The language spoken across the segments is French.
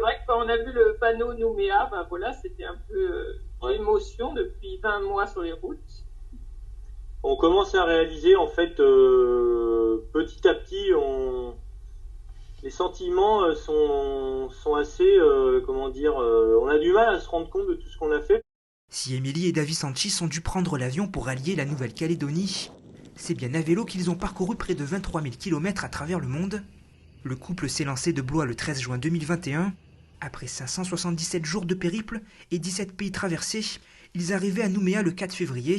vrai que quand on a vu le panneau Nouméa, ben voilà, c'était un peu l'émotion depuis 20 mois sur les routes. On commence à réaliser en fait petit à petit, les sentiments sont assez, comment dire, on a du mal à se rendre compte de tout ce qu'on a fait. Si Émilie et Davy Sanchis ont dû prendre l'avion pour allier la Nouvelle-Calédonie, c'est bien à vélo qu'ils ont parcouru près de 23 000 km à travers le monde. Le couple s'est lancé de Blois le 13 juin 2021. Après 577 jours de périple et 17 pays traversés, ils arrivaient à Nouméa le 4 février.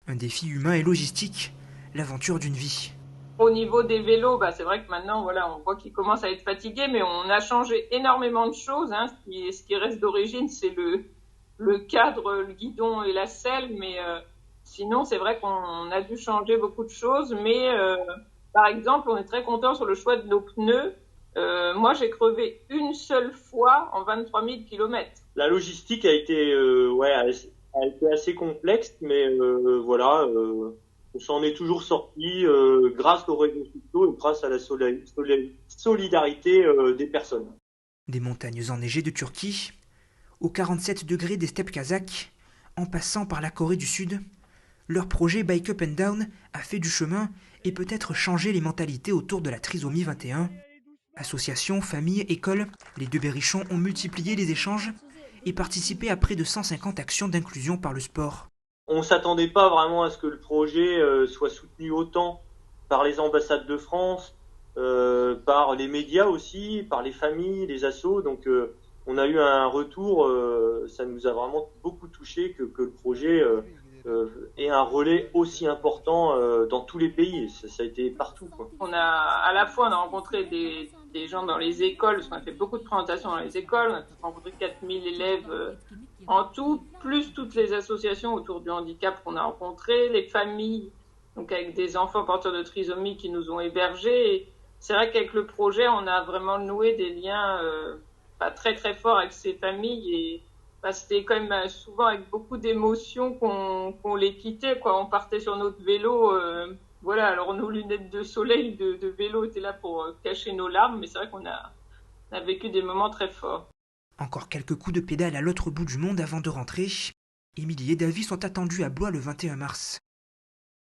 Un défi humain et logistique, l'aventure d'une vie. Au niveau des vélos, bah, c'est vrai que maintenant, voilà, on voit qu'ils commencent à être fatigués, mais on a changé énormément de choses. Hein. Ce qui reste d'origine, c'est le cadre, le guidon et la selle, mais sinon, c'est vrai qu'on a dû changer beaucoup de choses. Mais par exemple, on est très content sur le choix de nos pneus. Moi, j'ai crevé une seule fois en 23 000 kilomètres. La logistique a été, a été assez complexe, mais voilà, on s'en est toujours sorti grâce aux réseaux sociaux et grâce à la solidarité des personnes. Des montagnes enneigées de Turquie, aux 47 degrés des steppes kazakhs, en passant par la Corée du Sud, leur projet Bike Up and Down a fait du chemin et peut-être changé les mentalités autour de la trisomie 21. Associations, familles, écoles, les deux berrichons ont multiplié les échanges et participé à près de 150 actions d'inclusion par le sport. On s'attendait pas vraiment à ce que le projet soit soutenu autant par les ambassades de France, par les médias aussi, par les familles, les assos. Donc on a eu un retour, ça nous a vraiment beaucoup touché que le projet ait un relais aussi important dans tous les pays. Ça a été partout, quoi. À la fois, on a rencontré des gens dans les écoles, parce qu'on a fait beaucoup de présentations dans les écoles. On a rencontré 4000 élèves en tout, plus toutes les associations autour du handicap qu'on a rencontrées, les familles, donc avec des enfants porteurs de trisomie qui nous ont hébergés. Et c'est vrai qu'avec le projet, on a vraiment noué des liens pas très très forts avec ces familles et c'était quand même souvent avec beaucoup d'émotions qu'on les quittait, quoi. On partait sur notre vélo, voilà. Alors nos lunettes de soleil de vélo étaient là pour cacher nos larmes, mais c'est vrai qu'on a vécu des moments très forts. Encore quelques coups de pédale à l'autre bout du monde avant de rentrer. Émilie et Davy sont attendus à Blois le 21 mars.